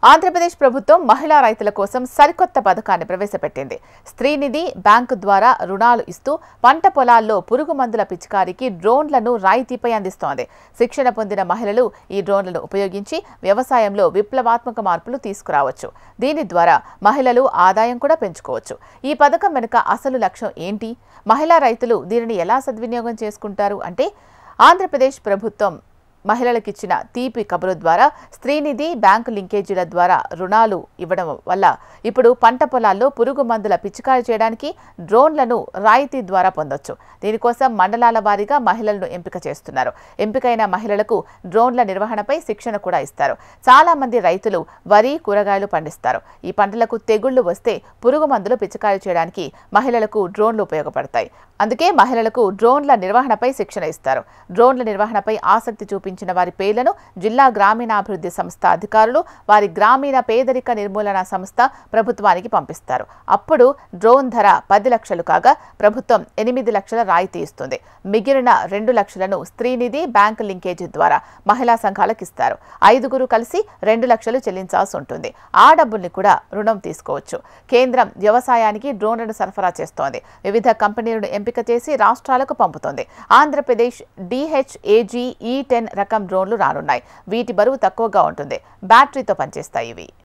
ఆంధ్రప్రదేశ్ ప్రభుత్వం మహిళా రైతుల కోసం సరికొత్త పథకాన్ని ప్రవేశపెట్టింది. స్త్రీనిధి బ్యాంకు ద్వారా రుణాలు ఇస్తూ పంట పొలాల్లో పురుగు మందుల పిచికారికి డ్రోన్లను రాయితీపై అందిస్తోంది. శిక్షణ పొందిన మహిళలు ఈ డ్రోన్లను ఉపయోగించి వ్యవసాయంలో విప్లవాత్మక మార్పులు తీసుకురావచ్చు. దీని ద్వారా మహిళలు ఆదాయం కూడా పెంచుకోవచ్చు. ఈ పథకం వెనుక అసలు లక్ష్యం ఏంటి? మహిళా రైతులు దీనిని ఎలా సద్వినియోగం చేసుకుంటారు అంటే, ఆంధ్రప్రదేశ్ ప్రభుత్వం మహిళలకిచ్చిన తీపి కబురు ద్వారా స్త్రీనిధి బ్యాంకు లింకేజీల ద్వారా రుణాలు ఇవ్వడం వల్ల ఇప్పుడు పంట పొలాల్లో పురుగు మందుల పిచికారీ చేయడానికి డ్రోన్లను రాయితీ ద్వారా పొందొచ్చు. దీనికోసం మండలాల వారీగా మహిళలను ఎంపిక చేస్తున్నారు. ఎంపికైన మహిళలకు డ్రోన్ల నిర్వహణపై శిక్షణ కూడా ఇస్తారు. చాలా మంది రైతులు వరి, కూరగాయలు పండిస్తారు. ఈ పంటలకు తెగుళ్లు వస్తే పురుగు మందులు పిచికారీ చేయడానికి మహిళలకు డ్రోన్లు ఉపయోగపడతాయి. అందుకే మహిళలకు డ్రోన్ల నిర్వహణపై శిక్షణ ఇస్తారు. డ్రోన్ల నిర్వహణపై ఆసక్తి చూపించిన వారి పేర్లను జిల్లా గ్రామీణాభివృద్ధి సంస్థ అధికారులు వారి గ్రామీణ పేదరిక నిర్మూలన సంస్థ ప్రభుత్వానికి పంపిస్తారు. అప్పుడు డ్రోన్ ధర 10 లక్షలు కాగా ప్రభుత్వం 8 లక్షల రాయితీ ఇస్తుంది. మిగిలిన 2 లక్షలను స్త్రీనిధి బ్యాంకు లింకేజీ ద్వారా మహిళా సంఘాలకు ఇస్తారు. 5గురు కలిసి 2 లక్షలు చెల్లించాల్సి ఉంటుంది. ఆ డబ్బుల్ని కూడా రుణం తీసుకోవచ్చు. కేంద్రం వ్యవసాయానికి డ్రోన్లను సరఫరా చేస్తోంది. వివిధ కంపెనీలను ఎంపిక చేసి రాష్ట్రాలకు పంపుతోంది. ఆంధ్రప్రదేశ్ DHAG E10 రకం డ్రోన్లు రానున్నాయి. వీటి బరువు తక్కువగా ఉంటుంది. బ్యాటరీతో పనిచేస్తాయి ఇవి.